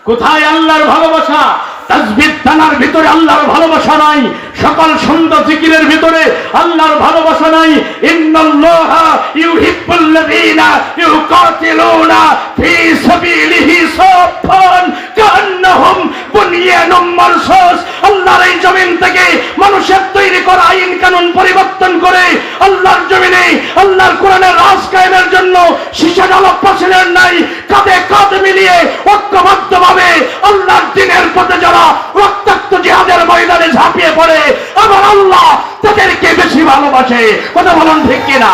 কোথায় আল্লাহর ভালোবাসা? তাসবিহ টানার ভিতরে আল্লাহর ভালোবাসা নাই, সকাল সন্ধ্যা জিকিরের ভিতরে আল্লাহর ভালোবাসা নাই। ইন্নাল্লাহা ইউহিব্বুল্লাযীনা ইউকাতিলুনা ফী সাবিলিহি সাফফান কান্নাহুম বুনয়ানুম মারসুস। আল্লাহর এই জমিন থেকে মানুষের তৈরি করা আইন কানুন পরিবর্তন করে আল্লাহর জমিনে আল্লাহর কোরআনের রাজ কায়েমের জন্য শিশাডালক পাশে নাই, কাঁধে কাঁধ মিলিয়ে ঐক্যবদ্ধভাবে আল্লাহর দ্বীনের পথে যারা রক্তাক্ত জিহাদের ময়দানে ঝাঁপিয়ে পড়ে, আমার আল্লাহ তাদেরকে বেশি ভালোবাসে। কথা বলুন ঠিক কিনা?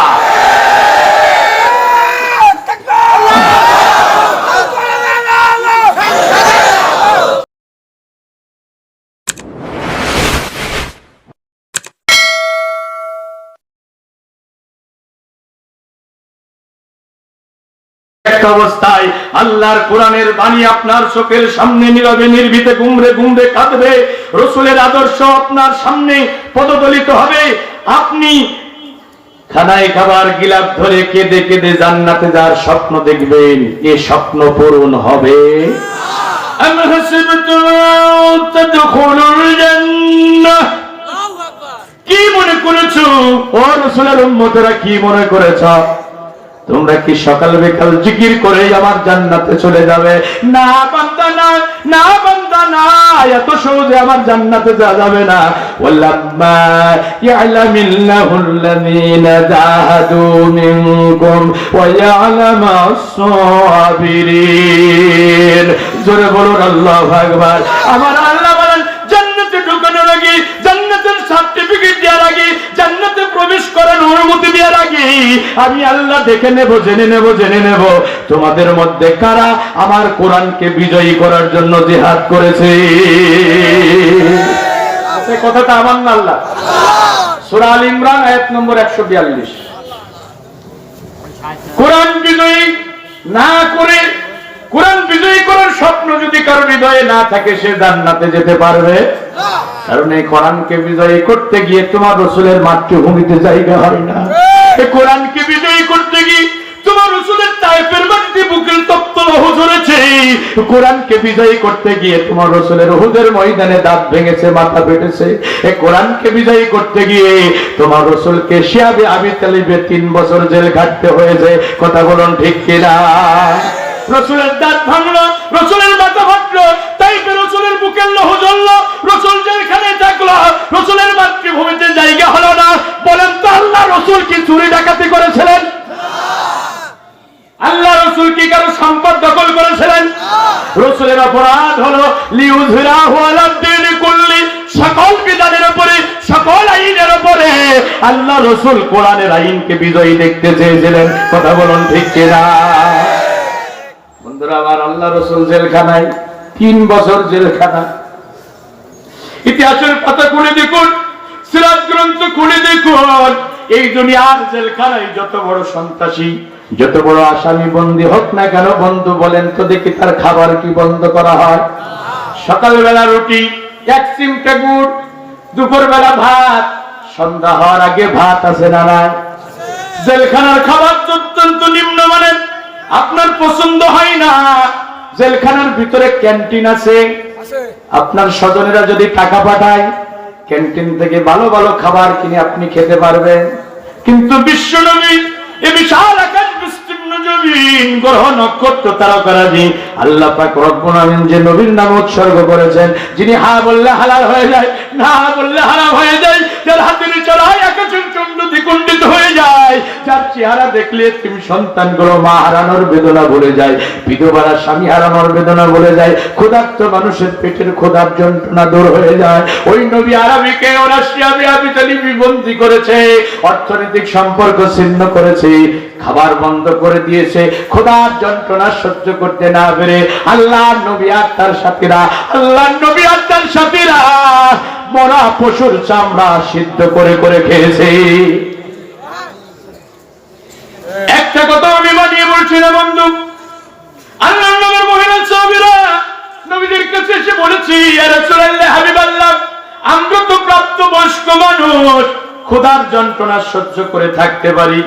একটা অবস্থায় আল্লাহর কোরআনের বাণী আপনার চোখের সামনে নীরবে নির্ভীতে গুমরে গুমরে কাঁদবে, রাসূলের আদর্শ আপনার সামনে পদদলিত হবে, আপনি খানায় খাবার গিলাপ ধরে কেঁদে কেঁদে জান্নাতে যাওয়ার স্বপ্ন দেখবেন। এ স্বপ্ন পূরণ হবে। আম হাসিবতুম তাদখুলুল জান্নাহ, কি মনে করেছো ও রাসূলের উম্মতেরা, কি মনে করেছো তোমরা কি সকাল বিকাল জিকির করে আমার জান্নাতে চলে যাবে? না বান্দা না, না বান্দা না, এত সহজে আমার জান্নাতে যাওয়া যাবে না। ওয়াল্লাম্মা ইয়ালামিল্লাহুল্লাযীনা জাহাদু মিনকুম ওয়া ইয়ালামাস সাবিরিন। জোরে বলুন আল্লাহু আকবার। আমার আল্লাহ বলেন জান্নাতে ঢোকানোর আগে, জান্নাতের সার্টিফিকেট দেওয়ার আগে, জান্নাতে প্রবেশ করার অনুমতি দেওয়ার আগে আমি আল্লাহ দেখে নেব, জেনে নেব তোমাদের মধ্যে কারা আমার কোরআনকে বিজয়ী করার জন্য জিহাদ করেছে। এই কথাটা আমার না, আল্লাহ। সূরা আল ইমরান আয়াত নম্বর 142। কোরআন বিজয়ী না করে, কোরআন বিজয়ী করার স্বপ্ন যদি কারো হৃদয়ে না থাকে, সে জান্নাতে যেতে পারবে না। কারণ এই কোরআনকে বিজয়ী করতে গিয়ে তোমার রাসূলের মাতৃভূমিতে জায়গা হয় না। এই কোরআনকে বিজয়ী করতে গিয়ে তোমার রাসূলের তায়েফের মাটিতে বুকের তপ্ত লৌহ ঝরেছে। কোরআনকে বিজয়ী করতে গিয়ে তোমার রাসূলের উহুদের ময়দানে দাঁত ভেঙেছে, মাথা ফেটেছে। এই কোরআনকে বিজয়ী করতে গিয়ে তোমার রাসূলকে শিয়াবে আবি তালিবে 3 বছর জেল খাটতে হয়েছে। কথা বলুন ঠিক কিনা? রাসূলের দাঁত ভাঙলো, রাসূলের মাথা ফাটলো, তাইফে রাসূলের বুকের লৌহ জ্বললো, রাসূল যেখানে থাকলো, রাসূলের মাতৃভূমিতে জায়গা হলো না। বলেন তো আল্লাহ রাসূল কি চুরি ডাকাতি করেছিলেন? আল্লাহ রাসূল কি কারো সম্পদ দখল করেছিলেন? রাসূলের অপরাধ হলো লিউযহিরাহু আলাদ দীনি কুল্লি, সকল বিধানের উপরে, সকল আইনের উপরে আল্লাহ রাসূল কোরআনের আইনকে বিজয়ী দেখতে চেয়েছিলেন। কথা বলুন ঠিক কিনা? বন্ধুরা আমার, আল্লাহ রাসূল জেলখানায় 3 বছর জেলখানা। ইতিহাসের পাতা খুলে দেখুন, সিরাত গ্রন্থ খুলে দেখুন, এই দুনিয়ার জেলখানায় যত বড় সন্ত্রাসী, যত বড় আসামি বন্দী হোক না কেন, বন্ধু বলেন তো দেখি তার খাবার কি বন্ধ করা হয়? সকালবেলা রুটি, 1 চিমটা গুড়, দুপুরবেলা ভাত, সন্ধ্যা হওয়ার আগে ভাত আছে না নাই? জেলখানার খাবার অত্যন্ত নিম্নমানের, আপনার পছন্দ হয় না। জেলখানার ভিতরে ক্যান্টিন আছে, আপনার স্বজনেরা যদি টাকা পাঠায় ক্যান্টিন থেকে ভালো ভালো খাবার কিনে আপনি খেতে পারবেন। কিন্তু বিশ্বনবী এই বিশাল আকাশ বিস্তীর্ণ জমিন, গ্রহ নক্ষত্র তারকারাজি আল্লাহ পাক রব্বুল আলামিন যে নবীর নাম উৎসর্গ করেছেন, যিনি হা বললে হালাল হয়ে যায়, না বললে হারাম হয়ে যায়, যার হাতের চড়ায় আকাশের চন্দ্র দ্বিখণ্ডিত হয়ে যায়, যার চেহারা দেখলে তুমি সন্তানগুলো মা হারানোর বেদনা ভুলে যায়, বিধবারা স্বামী হারানোর বেদনা ভুলে যায়, ক্ষুধার্ত মানুষের পেটের ক্ষুধার যন্ত্রণা দূর হয়ে যায়। ওই নবী আরবীকে ওরা শিয়াবে আবি তালিবি বন্দী করেছে, অর্থনৈতিক সম্পর্ক ছিন্ন করেছে, খাবার বন্ধ করে দিয়েছে, ক্ষুধার যন্ত্রণা সহ্য করতে না পেরে আল্লাহর নবী আর তার সাথীরা, আল্লাহর নবী আর তার সাথীরা মরা পশুর চামড়া সিদ্ধ করে করে খেয়েছে। একটা কথা আমি বানিয়ে বলছি না বন্ধু, আল্লাহর নবীর মহিলা সাহাবীরা নবীদের কাছে এসে বলেছি, ইয়া রাসূলুল্লাহ হাবিবাল্লাহ, আমরা তো প্রাপ্তবয়স্ক মানুষ, ক্ষুধার যন্ত্রণা সহ্য করে থাকতে পারি,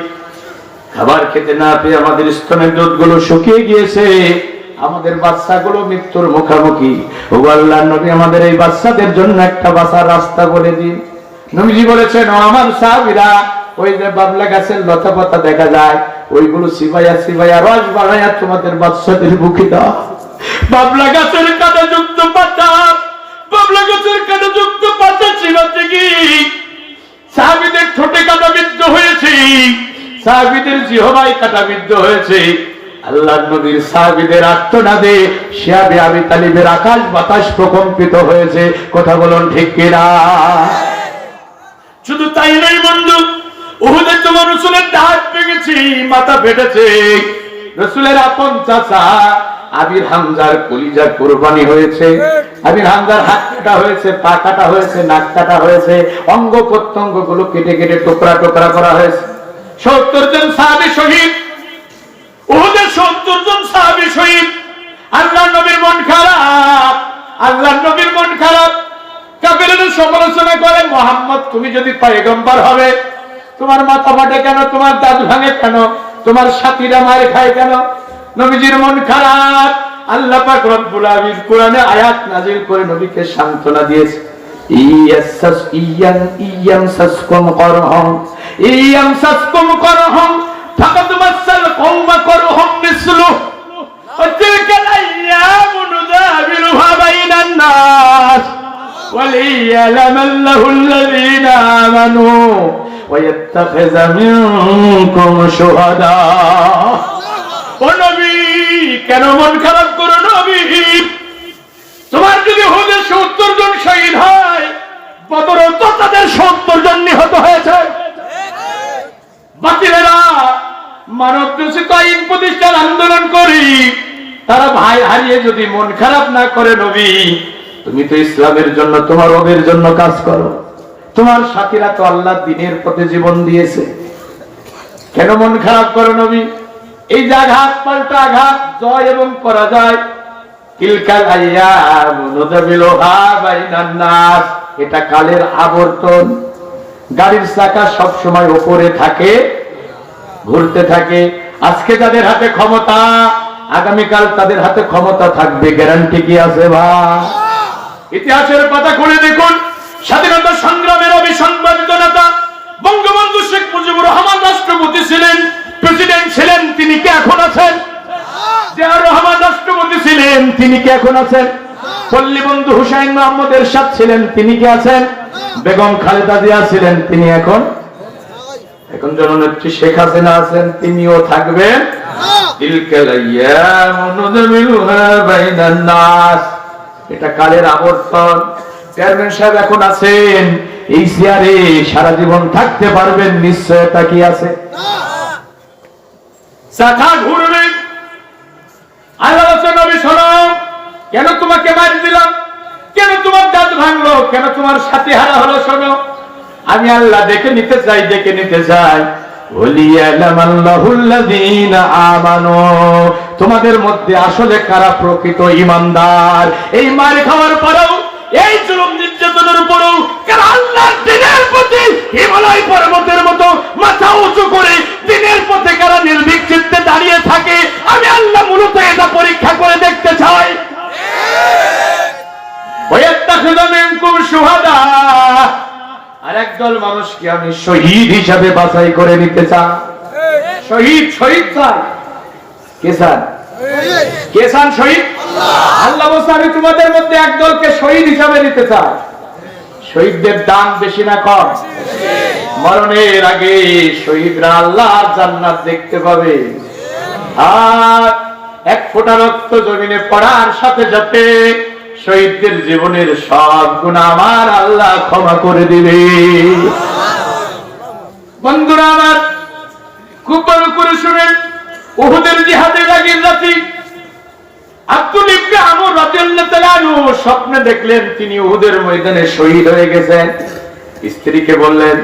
খাবার খেতে না পেয়ে আমাদের স্তনের দুধগুলো শুকিয়ে গিয়েছে, আমাদের বাচ্চাগুলো মৃত্যুর মুখোমুখি। ও আল্লাহর নবী, আমাদের এই বাচ্চাদের জন্য একটা বাঁচার রাস্তা বলে দিন। নবীজি বলেছেন, ও আমার সাহাবীরা, ওই যে বাবলা গাছের লতা পাতা দেখা যায়, ওইগুলো সিবাইয়া সিবাইয়া রস বানাইয়া তোমাদের বাচ্চাদের বুকে দাও। বাবলা গাছের কাঁটা যুক্ত পাতা, বাবলা গাছের কাঁটা যুক্ত পাতা চিবাতে গিয়ে সাহাবীদের ঠোঁটে কাঁটা বিদ্ধ হয়েছে, সাহাবীদের জিহ্বায় কাঁটা বিদ্ধ হয়েছে। আল্লাহর নবীর সাহাবীদের আর্তনাদে শিহাবে আবি তালিবের আকাশ বাতাস প্রকম্পিত হয়েছে। কথা বলুন ঠিক কিনা? শুধু তাই নয় বন্ধু, উহুদে তোমার রাসূলের দাঁত ভেঙেছে, মাথা ফেটেছে। রাসূলের আপন চাচা আবির হামজার কলিজা কুরবানি হয়েছে। আবির হামজার হাত কাটা হয়েছে, পা কাটা হয়েছে, নাক কাটা হয়েছে, অঙ্গ প্রত্যঙ্গ গুলো কেটে কেটে টুকরা টুকরা করা হয়েছে। 70 জন সাহাবী শহীদ, উহুদের 70 জন সাহাবী শহীদ। আল্লাহর নবীর মন খারাপ, আল্লাহর নবীর মন খারাপ। কাফেররা সমালোচনা করে, মুহাম্মদ তুমি যদি পয়গম্বর হবে, তোমার মাথা ফাটে কেন, তোমার দাঁত ভাঙে কেন, তোমার সাথীরা মার খায় কেন? নবীজির মন খারাপ। আল্লাহ পাক রব্বুল আলামিন কোরআনে আয়াত নাযিল করে নবীকে সান্ত্বনা দিয়েছে। ইয়ামসাসকুম করহুম ইয়ামসাসকুম করহুম ফাকাদ মাসাল কওমা করহুম মিসলুহু ওয়া তিলকাল আইয়ামু নুদাবিলুহা বাইনান নাস ওয়ালিয়ালামাল্লাহু আল্লাযীনা আমানু ওয়া ইয়াত্তাখিযা মিনকুম শুহাদা। ও নবী, কেন মন খারাপ করো নবী? তোমার যদি হুদের 70 জন শহীদ হয়, বদরে তো তাদের 70 জন নিহত হয়েছে। বাকিরা মানব দূষিত আইন প্রতিষ্ঠার আন্দোলন করি, তারা ভাই হারিয়ে যদি মন খারাপ না করে, নবী তুমি তো ইসলামের জন্য, তোমার ওদের জন্য কাজ করো। তোমার সাথীরা তো আল্লাহর দ্বীনের পথে জীবন দিয়েছে, কেন মন খারাপ করো নবী? এই যে আঘাত পাল্টা আঘাত, জয় এবং পরাজয়, তিলকাল আইয়ামু নুদাবিলুহা বাইনান নাস, এটা কালের আবর্তন। গাড়ির চাকা সব সময় উপরে থাকে, ঘুরতে থাকে। আজকে যাদের হাতে ক্ষমতা, আগামীকাল তাদের হাতে ক্ষমতা থাকবে, গ্যারান্টি কি আছে ভাই? ইতিহাসের পাতা খুলে দেখুন, স্বাধীনতা সংগ্রামের অবিসংবাদিত নেতা বঙ্গবন্ধু শেখ মুজিবুর রহমান রাষ্ট্রপতি ছিলেন, প্রেসিডেন্ট ছিলেন, তিনি কি এখন আছেন? জিয়াউর রহমান রাষ্ট্রপতি ছিলেন, তিনি কি এখন আছেন? পল্লী বন্ধু হুসাইন মোহাম্মদ এরশাদ ছিলেন, তিনি কি আছেন? বেগম খালেদা জিয়া ছিলেন, তিনি এখন? এখন জননেত্রী শেখ হাসিনা আছেন, তিনিও থাকবেন। তিলকাল আইয়ামু নুদাবিলুহা বাইনান নাস, এটা কালের আবর্তন। চেয়ারম্যান সাহেব এখন আছেন, এই চেয়ারে সারা জীবন থাকতে পারবেন, নিশ্চয়তা কি আছে? চাকা ঘুরবে। আল্লাহ নবী শোনো, কেন তোমাকে মার দিলাম, কেন তোমার দাঁত ভাঙলো, কেন তোমার সাথী হারা হলো? শোনো, আমি আল্লাহ দেখে নিতে চাই, দেখে নিতে চাই। ওয়ালিয়ালামাল্লাহুল্লাযীনা আমানু, তোমাদের মধ্যে আসলে কারা প্রকৃত ঈমানদার। এই মার খাওয়ার পরেও, এই জুলুম নির্যাতনের উপরেও কারা আল্লাহর দ্বীনের প্রতি হিমালয় পর্বতের মতো মাথা উঁচু করে দ্বীনের পথে কারা নির্ভীক চিত্তে দাঁড়িয়ে থাকে, আমি আল্লাহ মূলত এটা পরীক্ষা করে দেখতে চাই। ওয়ায়াত্তাখিযু মিনকুম শুহাদা, আর একদল মানুষকে আমি শহীদ হিসাবে বাছাই করে নিতে চাই। শহীদ, শহীদ চাই। কে চান? কে চান শহীদ? আল্লাহ বলছে, আমি তোমাদের মধ্যে একদলকে শহীদ হিসাবে নিতে চাই। শহীদদের দাম বেশি না কম? মরণের আগে শহীদরা আল্লাহর জান্নাত দেখতে পাবে। আর এক ফোঁটা রক্ত জমিনে পড়ার সাথে সাথে শহীদদের জীবনের সব গুনাহ আমার আল্লাহ ক্ষমা করে দিবে। বন্ধুরা আমার, খুব ভালো করে শুনেন, উহুদের জিহাদের আগের রাতে আব্দুল ইবনে আমর রাদিয়াল্লাহু তাআলা আনহু স্বপ্নে দেখলেন তিনি উহুদের ময়দানে শহীদ হয়ে গেছেন। স্ত্রীকে বললেন,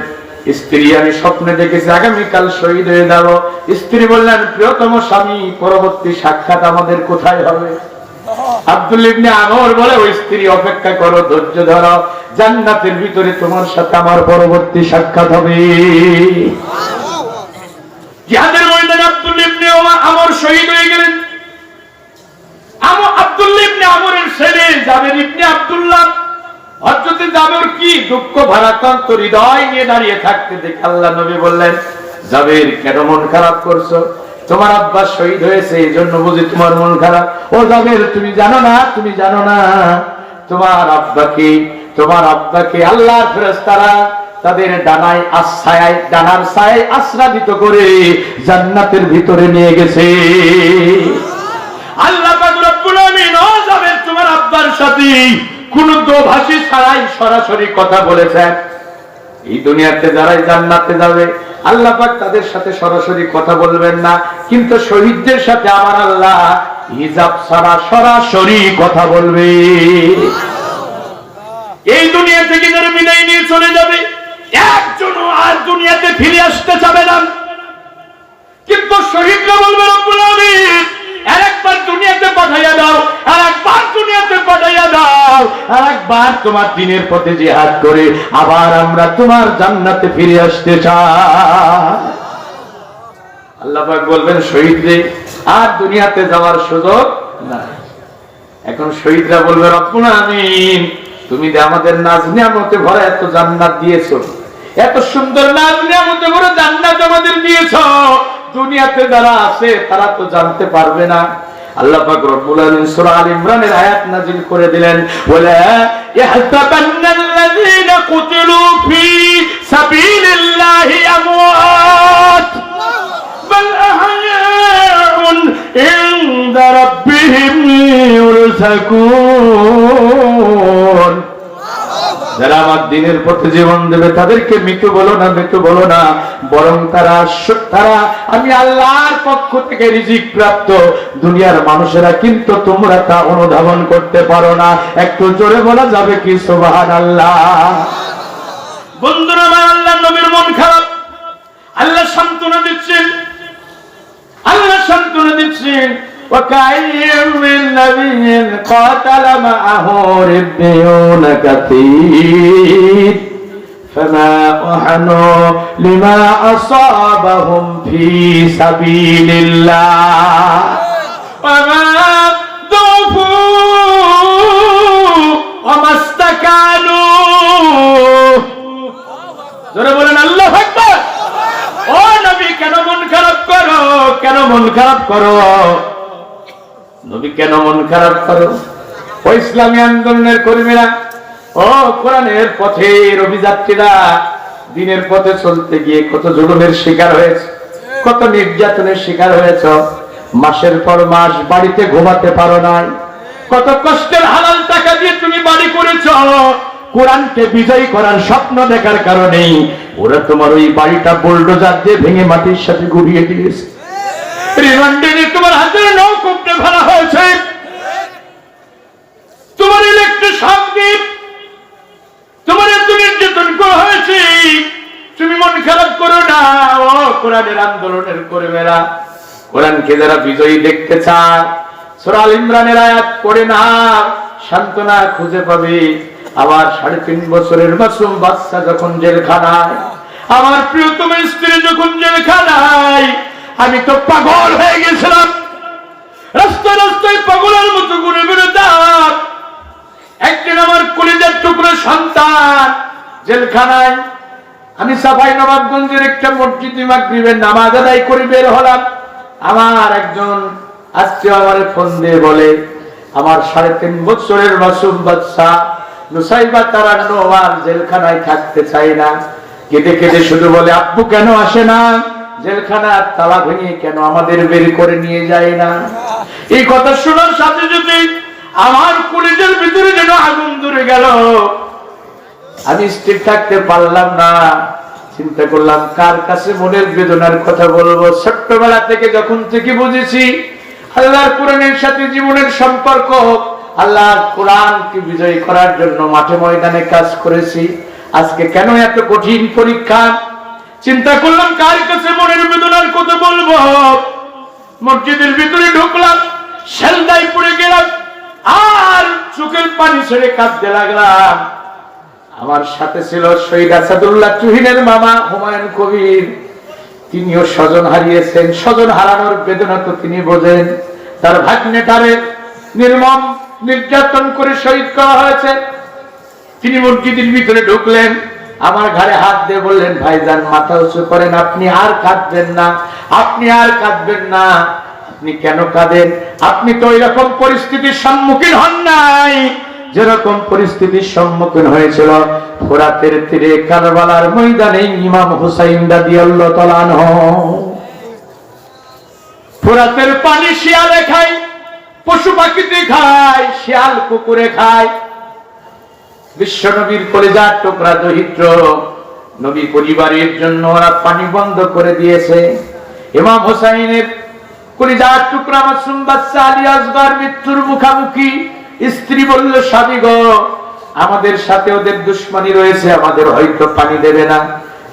স্ত্রী আমি স্বপ্নে দেখেছি আগামীকাল শহীদ হয়ে যাব। স্ত্রী বললেন, প্রিয়তম স্বামী, পরবর্তী সাক্ষাৎ আমাদের কোথায় হবে? আব্দুল ইবনে আমর বলে, ওই স্ত্রী অপেক্ষা করো, ধৈর্য ধরো, জান্নাতের ভিতরে তোমার সাথে আমার পরবর্তী সাক্ষাৎ হবে। জিহাদের ময়দানে আব্দুল ইবনে আমর শহীদ হয়ে গেলেন। জাবের ইবনে আব্দুল্লাহ, হযরত জাবের কি দুঃখ ভারাক্রান্ত হৃদয় নিয়ে দাঁড়িয়ে থাকতে দেখে আল্লাহ নবী বললেন, জাবের কেন মন খারাপ করছো? তোমার আব্বা শহীদ হয়েছে এই জন্য বুঝি তোমার মন খারাপ? ও জাবের, তুমি জানো না তোমার আব্বাকে আল্লাহর ফেরেশতারা তাদের ডানায় আশ্রয়, ডানার ছায়ায় আশ্রাদিত করে জান্নাতের ভিতরে নিয়ে গেছে। আল্লাহ পাক রব্বুল আমিন ও জাবের তোমার আব্বার সাথে কোন দোভাষী ছাড়াই সরাসরি কথা বলেছেন। এই দুনিয়াতে যারাই জান্নাতে যাবে আল্লাহ পাক তাদের সাথে সরাসরি কথা বলবেন না, কিন্তু শহীদদের সাথে আমার আল্লাহ হিজাব ছাড়া সরাসরি কথা বলবে। এই দুনিয়া থেকে যারা বিদায় নিয়ে চলে যাবে একজনও আর দুনিয়াতে ফিরে আসতে চাবে না, কিন্তু শহীদরা বলবে রব্বুল আমিন আরেকবার দুনিয়াতে পাঠাইয়া দাও, আরেকবার দুনিয়াতে পাঠাইয়া দাও, আরেকবার তোমার দ্বীনের পথে জিহাদ করে আবার আমরা তোমার জান্নাতে ফিরে আসতে চাই। আল্লাহ পাক বলবেন শহীদরে আর দুনিয়াতে যাওয়ার সুযোগ নাই। এখন শহীদরা বলবে রব্বুল আমিন তুমি যে আমাদের নাজ নিয়ামতে ভরা এত জান্নাত দিয়েছো, এত সুন্দর নাজ নিয়ামতে ভরা জান্নাত আমাদের দিয়েছো, দুনিয়াতে যারা আছে তারা তো জানতে পারবে না। আল্লাহ পাক রব্বুল আলামিন সূরা আল ইমরানের আয়াত নাযিল করে দিলেন, ওয়ালা ইয়াহতাবান্নাল্লাযীনা কুতিলু ফি সাবিলিল্লাহি আমওয়াত বাল আহয়াউন ইনদা রাব্বিহিম ইউরযাকুন। যারা আমার দ্বীনের পথে জীবন দেবে তাদেরকে মৃত্যু বলো না, বরং তারা আমি আল্লাহর পক্ষ থেকে রিজিক প্রাপ্ত দুনিয়ার মানুষেরা, কিন্তু তোমরা তা অনুধাবন করতে পারো না। একটু জোরে বলা যাবে কি সুবহানাল্লাহ? বন্ধুরা আমার, আল্লাহ নবীর মন খারাপ, আল্লাহ সান্ত্বনা দিচ্ছেন وكأي من نبي قاتل معه ربيون كثير فما وهنوا لما أصابهم في سبيل الله وما ضعفوا وما استكانوا। জোরে বলেন আল্লাহু আকবার। ও নবী কেন মন খারাপ করো? নবী কেন মন খারাপ করো? ও ইসলামী আন্দোলনের কর্মীরা, ও কোরআনের পথের অভিযাত্রীরা, দ্বীনের পথে চলতে গিয়ে কত জুলুমের শিকার হয়েছে, কত নির্যাতনের শিকার হয়েছ, মাসের পর মাস বাড়িতে ঘুমাতে পারো নাই, কত কষ্টের হালাল টাকা দিয়ে তুমি বাড়ি করেছ। কোরআনকে বিজয়ী করার স্বপ্ন দেখার কারণে ওরা তোমার ওই বাড়িটা বুলডোজার দিয়ে ভেঙে মাটির সাথে গুড়িয়ে দিয়েছে। রিমান্ডে তোমার হাতে নৌকোপে ফেলা হয়েছে, তোমার ইলেকট্রিক শক দিয়ে তোমার এত নির্যাতন করা হয়েছে। তুমি মন খারাপ করো না। ও কোরআনের আন্দোলনের কর্মীরা, কোরআনকে যারা বিজয়ী দেখতে চায় সূরা আল ইমরানের আয়াত পড়ে না, সান্ত্বনা খুঁজে পাবে। আবার 3.5 বছরের মাসুম বাচ্চা যখন জেলখানায়, আমার প্রিয়তম স্ত্রী যখন জেলখানায়, আমি তো পাগল হয়ে গেছিলাম, রাস্তায় পাগলের মতো ঘুরে বেড়াতাম। একদিন আমার কলিজার টুকরো সন্তান জেলখানায়, আমি সাফাই নবাবগঞ্জের একটা মসজিদে মাগরিবের নামাজ আদায় করে বের হলাম। আমার একজন আজকে আমার ফোন দিয়ে বলে, আমার 3.5 বছরের মাসুম বাচ্চা নুসাইবা তারান্নু আর জেলখানায় থাকতে চাই না। কেঁদে কেঁদে শুধু বলে, আব্বু কেন আসে না? জেলখানার তালা ভেঙে কেন আমাদের বের করে নিয়ে যায় না? এই কথা শোনার সাথে সাথে আমার কলিজার ভিতরে যেন আগুন ধরে গেল। আমি স্থির থাকতে পারলাম না। চিন্তা করলাম কার কাছে মনের বেদনার কথা বলবো। ছোট্টবেলা থেকে যখন থেকে বুঝেছি আল্লাহর কোরআনের সাথে জীবনের সম্পর্ক, আল্লাহর কোরআনকে বিজয়ী করার জন্য মাঠে ময়দানে কাজ করেছি, আজকে কেন এত কঠিন পরীক্ষা? চিন্তা করলাম কার কাছে মনের বেদনার কথা বলবো। মসজিদের ভিতরে ঢুকলাম, সেজদায় পড়ে গেলাম আর চোখের পানি ছেড়ে কাঁদতে লাগলাম। আমার সাথে ছিল শহীদ আসাদুল্লাহ তুহিনের মামা হুমায়ুন কবির, তিনিও স্বজন হারিয়েছেন। স্বজন হারানোর বেদনা তো তিনি বোঝেন। তার ভাগ্নেটারে নির্মম নির্যাতন করে শহীদ করা হয়েছে। তিনি মসজিদের ভিতরে ঢুকলেন, আমার ঘাড়ে হাত দিয়ে বললেন, ভাইজান মাথা উঁচু করেন, আপনি আর কাঁদবেন না, আপনি আর কাঁদবেন না। আপনি কেন কাঁদেন? আপনি তো এরকম পরিস্থিতির সম্মুখীন হন নাই যেরকম পরিস্থিতির সম্মুখীন হয়েছিল ফোরাতের তীরে কারবালার ময়দানে ইমাম হুসাইন রাদিয়াল্লাহু তাআলা আনহু। ফোরাতের পানি শিয়ালে খায়, পশু পাখিতে খায়, শিয়াল কুকুরে খায়। বিশ্ব নবীর কলিজার টুকরা দরিদ্র নবী পরিবারের জন্য ওরা পানি বন্ধ করে দিয়েছে। ইমাম হুসাইনের কলিজার টুকরা মাসুম বাচ্চা আলী আসগর মৃত্যুর মুখামুখি। স্ত্রী বলল, স্বামী গো, আমাদের সাথে ওদের দুশ্মনী রয়েছে, আমাদের হয়তো পানি দেবে না,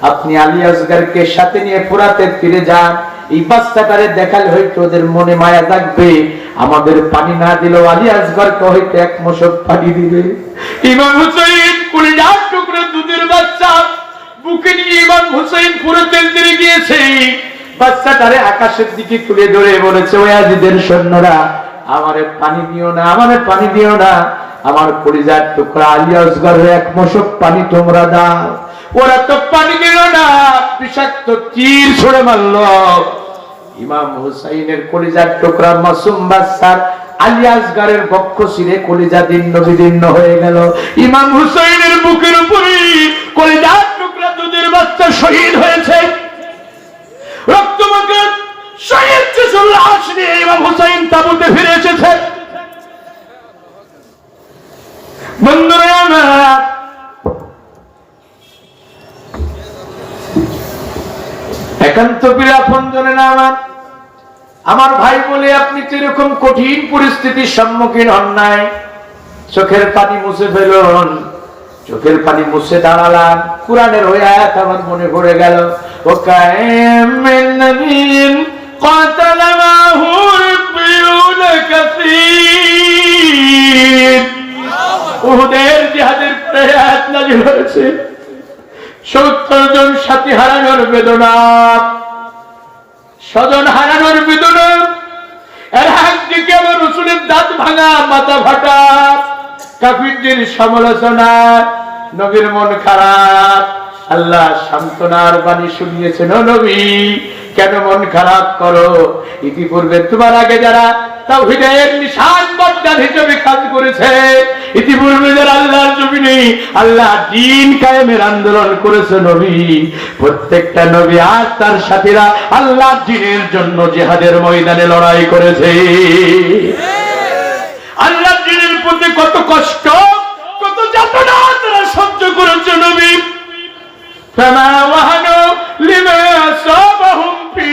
আপনি আলী আসগরকে সাথে নিয়ে ফোরাতের তীরে যান, এই বাচ্চাটারে দেখালে হয়তো ওদের মনে মায়া থাকবে, আমাদের পানি না দিলেও আলী আসগরকে হয়তো এক মশক পানি দিবে। ইমাম হুসাইন কলিজার টুকরা দুধের বাচ্চা বুকে নিয়ে ইমাম হুসাইন ফোরাতের তীরে গিয়েছে। বাচ্চাটারে আকাশের দিকে তুলে ধরে বলেছে, ওই আজিদের সৈন্যরা, আমারে পানি দিও না, আমারে পানি দিও না, আমার কলিজার টুকরা আলী আসগরের এক মশক পানি তোমরা দাও। ওরা তো পানি দিল না, বিষাক্ত তীর ছুড়ে মারল। ইমাম হুসাইনের কলিজার টুকরা মাসুম বাচ্চার আলী আসগরের বক্ষ ছিঁড়ে কলিজা দীর্ণ বিদীর্ণ হয়ে গেল। ইমাম হুসাইনের বুকের উপরে কলিজার টুকরা দুধের বাচ্চা শহীদ হয়েছে। রক্তমাখা শহীদ শিশুর লাশ নিয়ে ইমাম হুসাইন তাঁবুতে ফিরে এসেছে। বন্ধুরা আমার, একান্ত প্রিয় আপনজনের আমার ভাই বলে আপনি তো এরকম কঠিন পরিস্থিতির সম্মুখীন হন নাই, চোখের পানি মুছে ফেলুন। চোখের পানি মুছে দাঁড়ালাম, কোরআনের ওই আয়াত আমার মনে পড়ে গেল, ও কায়েম মিন নবীন قاتل معه ربيون كثير। উহুদের জিহাদের পরে আয়াত নাযিল হয়েছে। 70 জন সাথী হারানোর বেদনা, স্বজন হারানোর বেদনা, এর একদিকে আমার রাসূলের দাঁত ভাঙা, মাথা ফাটা, কাফিরদের সমালোচনা, নবীর মন খারাপ। আল্লাহ সান্ত্বনার বাণী শুনিয়েছেন, ও নবী কেন মন খারাপ করো? ইতিপূর্বে তোমার আগে যারা তাওহীদের নিশান বর্জন হিসেবে কাজ করেছে, ইতিপূর্বে যারা আল্লাহর জমিনে আল্লাহ দ্বীন কায়েমের আন্দোলন করেছে, নবী প্রত্যেকটা নবী আর তার সাথীরা আল্লাহর দ্বীনের জন্য জিহাদের ময়দানে লড়াই করেছে। আল্লাহর দ্বীনের প্রতি কত কষ্ট, কত যাতনা তারা সহ্য করেছে। নবী فما وهنوا لما أصابهم في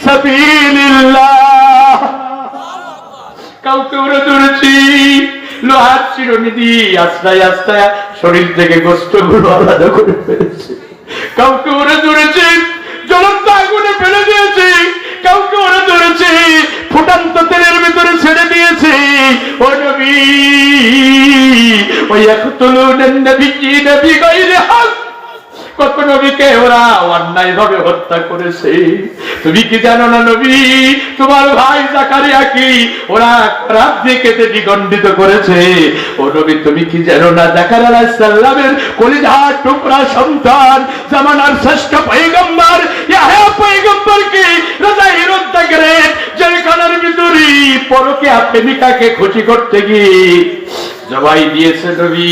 سبيل الله। কাউকে ওরা ধরেছি লোহার চিরুনি দিয়ে আস্তায় আস্তায় শরীর থেকে গোশতগুলো আলাদা করে ফেলেছে। কাউকে ওরা ধরেছে জ্বলন্ত আগুনে ফেলে দিয়েছে, কাউকে ওরা ধরেছে ফুটান্ত তেলের ভিতরে ছেড়ে দিয়েছে। ও নবী, ওয়ায়াকতুলুনান নাবিয়্যিনা বিগাইরি হক, কত নবীকে ওরা অন্যায় ভাবে হত্যা করেছে। তুমি কি জানো না নবী, তোমার ভাই জাকারিয়া কি ওরা রাত দিয়ে কেটে দ্বিগণ্ডিত করেছে। ও নবী, তুমি কি জানো না জাকারিয়া আলাইহিস সালামের কলিজার টুকরা সন্তান, জামানার শ্রেষ্ঠ পয়গম্বর ইয়াহইয়া পয়গম্বরকে রাজা হিরোদ করে জেলখানার ভিতরে পরকীয়া প্রেমিকাকে খুশি করতে গিয়ে জবাই দিয়েছে। নবী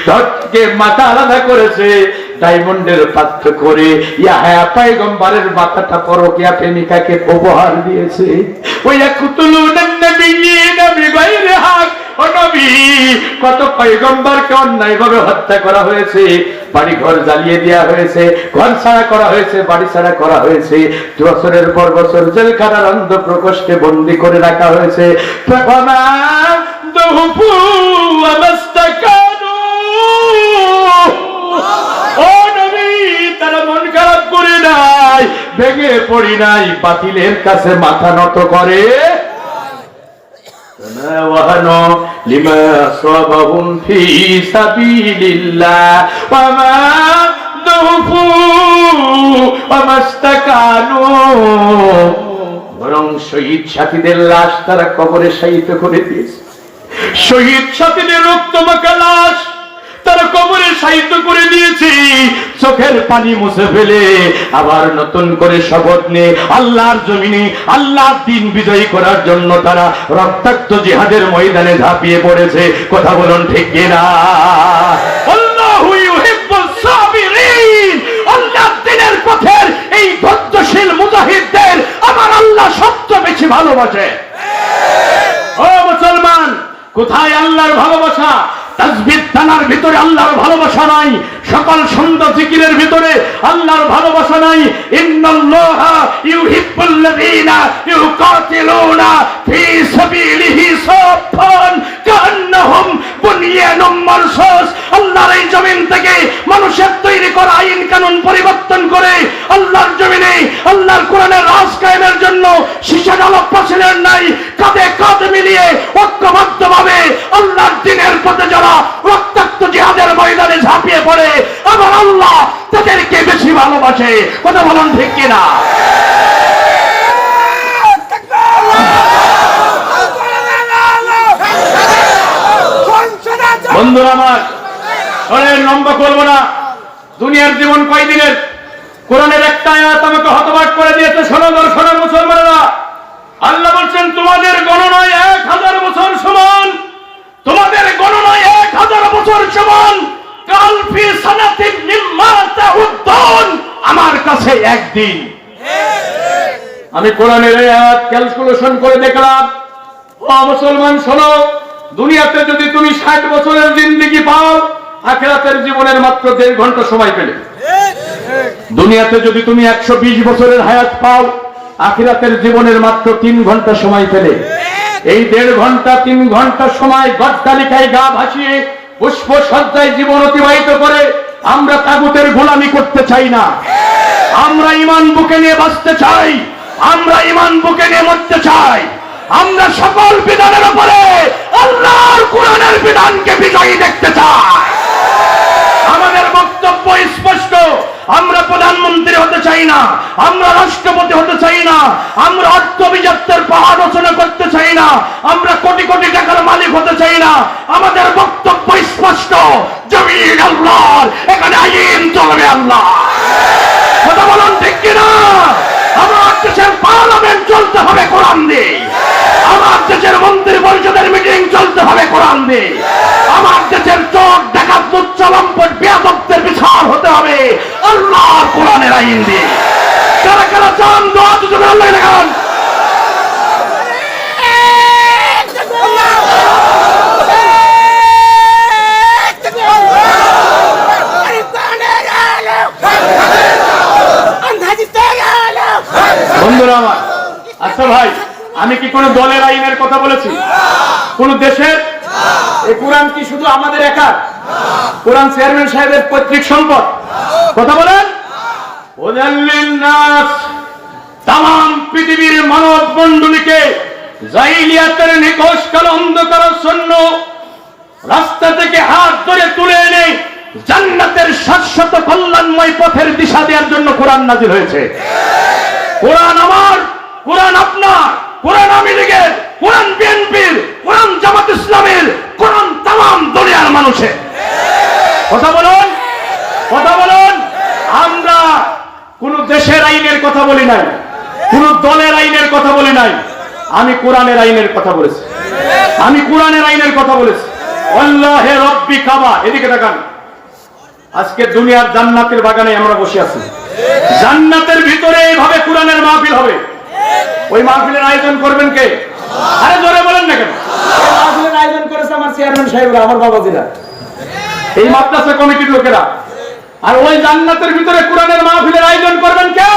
ধরকে মাথা আলাদা করেছে, ডায়মন্ডের পাত্র করে ইয়াহইয়া পয়গম্বরের মাথাটা পরকীয়া প্রেমিকাকে উপহার দিয়েছে। ওয়ায়াকতুলুনান নাবিয়্যিনা বিগাইরি হক। ও নবী, কত পয়গম্বরকে অন্যায়ভাবে হত্যা করা হয়েছে, বাড়ি ঘর জ্বালিয়ে দেওয়া হয়েছে, ঘর ছাড়া করা হয়েছে, বাড়ি ছাড়া করা হয়েছে, বছরের পর বছর জেলখানার অন্ধ প্রকোষ্ঠে বন্দী করে রাখা হয়েছে। ও নবী, তারা মন খারাপ করে নাই, ভেঙে পড়ি নাই, বাতিলের কাছে মাথা নত করে وهنوا لما أصابهم في سبيل الله وما ضعفوا وما استكانوا। বরং শহীদ সাথীদের লাশ তারা কবরে শায়িত করে দিয়েছে। শহীদ সাথীদের রক্তমাখা লাশ তারা কবরে শায়িত করে দিয়েছে, চোখের পানি মুছে ফেলে আবার নতুন করে শপথ নিয়ে আল্লাহর জমিনে আল্লাহর দ্বীন বিজয়ী করার জন্য তারা রক্তাক্ত জিহাদের ময়দানে ঝাঁপিয়ে পড়েছে। কথা বলুন ঠিক কিনা? আল্লাহু ইউহিব্বুস সাবিরিন। আল্লাহর দ্বীনের পথের এই ধৈর্যশীল মুজাহিদদের আমার আল্লাহ সবচেয়ে বেশি ভালোবাসে। ও মুসলমান, কোথায় আল্লাহর ভালোবাসা? তাসবিহ দানার ভিতরে আল্লাহর ভালোবাসা নাই, সকল সন্ধ্যা জিকিরের ভিতরে আল্লাহর ভালোবাসা নাই। ইন্নাল্লাহা ইউহিব্বুল্লাযীনা ইউকাতিলুনা ফী সাবিলিহি সাফফান কান্নাহুম বুনিয়ানুম মারসুস। আল্লাহর এই জমিন থেকে মানুষের তৈরি করা আইন কানুন পরিবর্তন করে আল্লাহর জমিনে আল্লাহর কোরআনের রাজ কায়েমের জন্য শিশার আলোক পাশিলের নাই কাঁধে কাঁধ মিলিয়ে ঐক্যবদ্ধভাবে আল্লাহর দ্বীনের পথে যারা রক্তাক্ত জিহাদের ময়দানে ঝাঁপিয়ে পড়ে আমার আল্লাহ তাদেরকে বেশি ভালোবাসে। কথা বলুন ঠিক কিনা? বন্ধুরা আমার, অনেক লম্বা করবো না। দুনিয়ার জীবন কয়দিনের? কোরআনের একটা আয়াত আমাকে হতবাক করে দিয়েছে। শোনো দর্শনের মুসলমানেরা, আল্লাহ বলছেন তোমাদের গণনায় 1000 বছর সমান, তোমাদের গণনায় 1000 বছর সমান। কালফি সানাতিন মিম্মা তাউদ্দুন, আমার কাছে একদিন। আমি কোরআনের আয়াত ক্যালকুলেশন করে দেখলাম। ও মুসলমান শোনো, দুনিয়াতে যদি তুমি 60 বছরের জিন্দেগি পাও, আখিরাতের জীবনের মাত্র 1.5 ঘন্টা সময় পেলে। দুনিয়াতে যদি তুমি 120 বছরের হায়াত পাও, আখিরাতের জীবনের মাত্র 3 ঘন্টা সময় পেলে। এই 1.5 ঘন্টা 3 ঘন্টা সময় গড্ডালিকায় গা ভাসিয়ে পুষ্প সজ্জায় জীবন অতিবাহিত করে আমরা তাগুতের গোলামি করতে চাই না। আমরা ঈমান বুকে নিয়ে বাঁচতে চাই, আমরা ঈমান বুকে নিয়ে মরতে চাই। আমরা সকল বিধানের উপরে আল্লাহর কোরআনের বিধানকে বিজয়ী দেখতে চাই। আমাদের বক্তব্য স্পষ্ট, আমরা প্রধানমন্ত্রী হতে চাই না, আমরা রাষ্ট্রপতি হতে চাই না, আমরা অর্থ বিজাতের পাহাড় রচনা করতে চাই না, আমরা কোটি কোটি টাকার মালিক হতে চাই না। আমাদের বক্তব্য স্পষ্ট, জমিন আল্লাহর, এখানে আইন চলবে আল্লাহ। কথা বলুন ঠিক কিনা? আমার দেশের পার্লামেন্ট চলতে হবে কোরআন দিয়ে, আমার দেশের মন্ত্রী পরিষদের মিটিং চলতে হবে কোরআন দিয়ে, আমার দেশের চোখ ডাকাত লুচ্চালম্পট বেয়াদবদের বিচার হতে হবে আল্লাহর কোরআনের আইন দিয়ে। কারা কারা চান দোয়া দুজনে আল্লাহ দেখান। বন্ধুরা আমার, আচ্ছা ভাই, আমি কি কোন দলের আইনের কথা বলেছি? কোন দেশের? এই কোরআন কি শুধু আমাদের একা? কোরআন চেয়ারম্যান সাহেবের পৈতৃক সম্পদ? কথা বলেন। ওয়াদাল্লিন নাস, তাম পৃথিবীর মানব মণ্ডলীকে জাহিলিয়াতের নিকষ কাল অন্ধকারাচ্ছন্ন রাস্তা থেকে হাত ধরে তুলে এনে জান্নাতের শাশ্বত কল্যাণময় পথের দিশা দেওয়ার জন্য কোরআন নাজিল হয়েছে। কোরআন আমার, কোরআন আপনার, কোরআন আওয়ামী লীগের, কোরআন বিএনপির, কোরআন জামাত ইসলামের, কোরআন তাম দুনিয়ার মানুষের। কথা বলুন, কথা বলুন। আমরা কোন দেশের আইনের কথা বলি নাই, কোন দলের আইনের কথা বলি নাই। আমি কোরআনের আইনের কথা বলেছি, আমি কোরআনের আইনের কথা বলেছি। আল্লাহে রব্বি কাবা, এদিকে তাকান। আজকে দুনিয়ার জান্নাতের বাগানে আমরা বসে আছি। জান্নাতের ভিতরে এইভাবে কোরআনের মাহফিল হবে। ওই মাহফিলের আয়োজন করবেন কে? আরে জোরে বলেন না কেন? এই মাহফিলের আয়োজন করেছে আমার চেয়ারম্যান সাহেবরা, আমার বাবাজিরা, এই মাদ্রাসা কমিটির লোকেরা। আর ওই জান্নাতের ভিতরে কোরআনের মাহফিলের আয়োজন করবেন কে?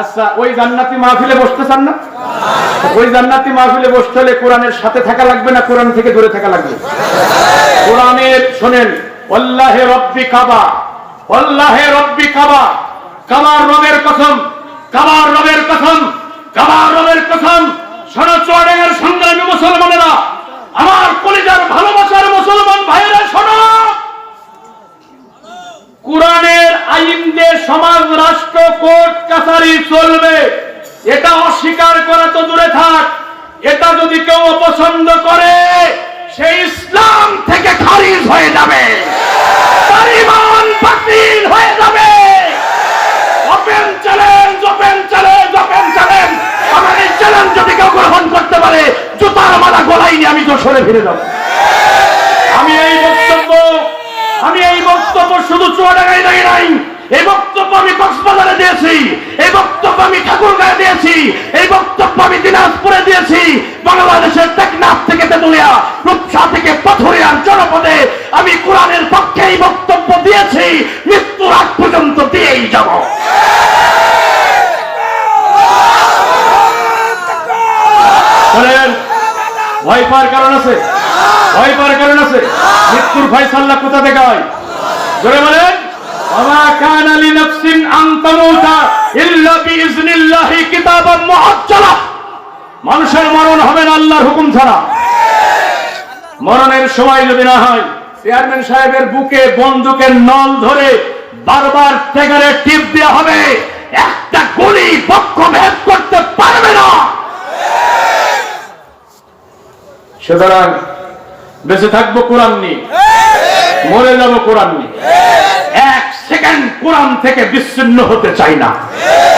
আচ্ছা, ওই জান্নাতি মাহফিলে বসতে চান না? ওই জান্নাতি মাহফিলে বসতে হলে কোরআনের সাথে থাকা লাগবে না কোরআন থেকে দূরে থাকা লাগবে? কোরআনের শোনেন, আল্লাহে রব্বি কাবা, আল্লাহে রব্বি কাবা, কাবার রবের কসম, কাবার রবের কসম, কাবার রবের কসম। শোনো চুয়াডাঙ্গার সংগ্রামী মুসলমানেরা, আমার কলিজার ভালোবাসার মুসলমান ভাইয়েরা শোনো, কোরআনের আইন দিয়ে সমাজ রাষ্ট্র কোর্ট কাছারি চলবে, এটা অস্বীকার করা তো দূরে থাক, এটা যদি কেউ অপছন্দ করে সে ইসলাম থেকে খারিজ হয়ে যাবে, তার ঈমান বাতিল হয়ে যাবে। Open challenge, open challenge, open challenge. আমার এই চ্যালেঞ্জ যদি কেউ গ্রহণ করতে পারে জুতার মালা গলায় নিয়ে আমি তো সরে ফিরে যাব। আমি এই বক্তব্য শুধু চুয়াডাঙ্গায় দাঁড়িয়ে নাই, এই বক্তব্য আমি কক্সবাজারে দিয়েছি, এই বক্তব্য আমি ঠাকুরগাঁয়ে দিয়েছি, এই বক্তব্য আমি দিনাজপুরে দিয়েছি, বাংলাদেশের টেকনাফ থেকে তেতুলিয়া, রূপসা থেকে পাথুরিয়ার জনপদে আমি কোরআনের পক্ষে এই বক্তব্য দিয়েছি, মৃত্যুর আগ পর্যন্ত দিয়েই যাব। ভয় পাওয়ার কারণ আছে, ভয় পাওয়ার কারণ আছে। মৃত্যুর ফয়সালা কোথা থেকে হয়? জোরে বলেন, ওয়া কানা লিনাফসিন আন তামুতা ইল্লা বিইজনিল্লাহি কিতাবান মুআজ্জালা। মানুষের মরণ হবে না আল্লাহর হুকুম ছাড়া। মরণের সময় যদি না হয়, চেয়ারম্যান সাহেবের বুকে বন্দুকের নল ধরে বারবার ট্রিগারে টিপ দেওয়া হবে, একটা গুলি পক্ষ ভেদ করতে পারবে না। সুতরাং বেঁচে থাকবো কোরআন নিয়ে, মরে যাব কোরআন নিয়ে। এক সেকেন্ড কোরআন থেকে বিচ্ছিন্ন হতে চাই না।